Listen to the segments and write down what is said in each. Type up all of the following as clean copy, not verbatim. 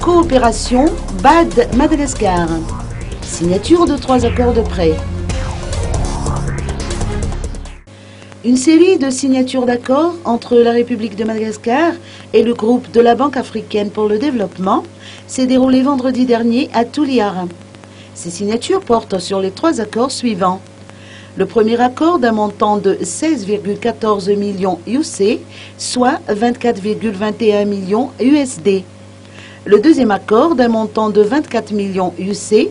Coopération BAD-Madagascar. Signature de 3 accords de prêt. Une série de signatures d'accords entre la République de Madagascar et le groupe de la Banque africaine pour le développement s'est déroulée vendredi dernier à Touliara. Ces signatures portent sur les 3 accords suivants. Le premier accord d'un montant de 16,14 millions UC, soit 24,21 millions USD. Le deuxième accord d'un montant de 24 millions UC,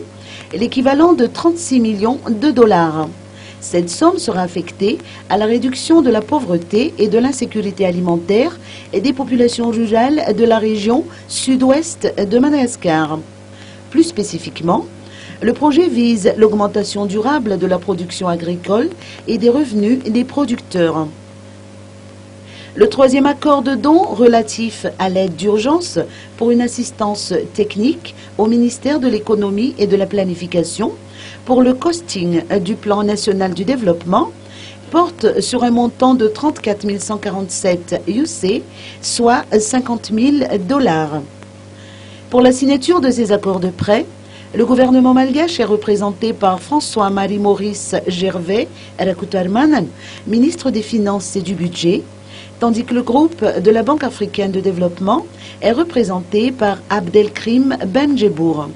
l'équivalent de 36 millions de dollars. Cette somme sera affectée à la réduction de la pauvreté et de l'insécurité alimentaire et des populations rurales de la région sud-ouest de Madagascar. Plus spécifiquement, le projet vise l'augmentation durable de la production agricole et des revenus des producteurs. Le troisième accord de don relatif à l'aide d'urgence pour une assistance technique au ministère de l'économie et de la planification pour le costing du plan national du développement porte sur un montant de 34 147 UC, soit 50 000 dollars. Pour la signature de ces accords de prêt, le gouvernement malgache est représenté par François-Marie Maurice Gervais Rakoutarmanan, ministre des Finances et du Budget, tandis que le groupe de la Banque africaine de développement est représenté par Abdelkrim Benjebour.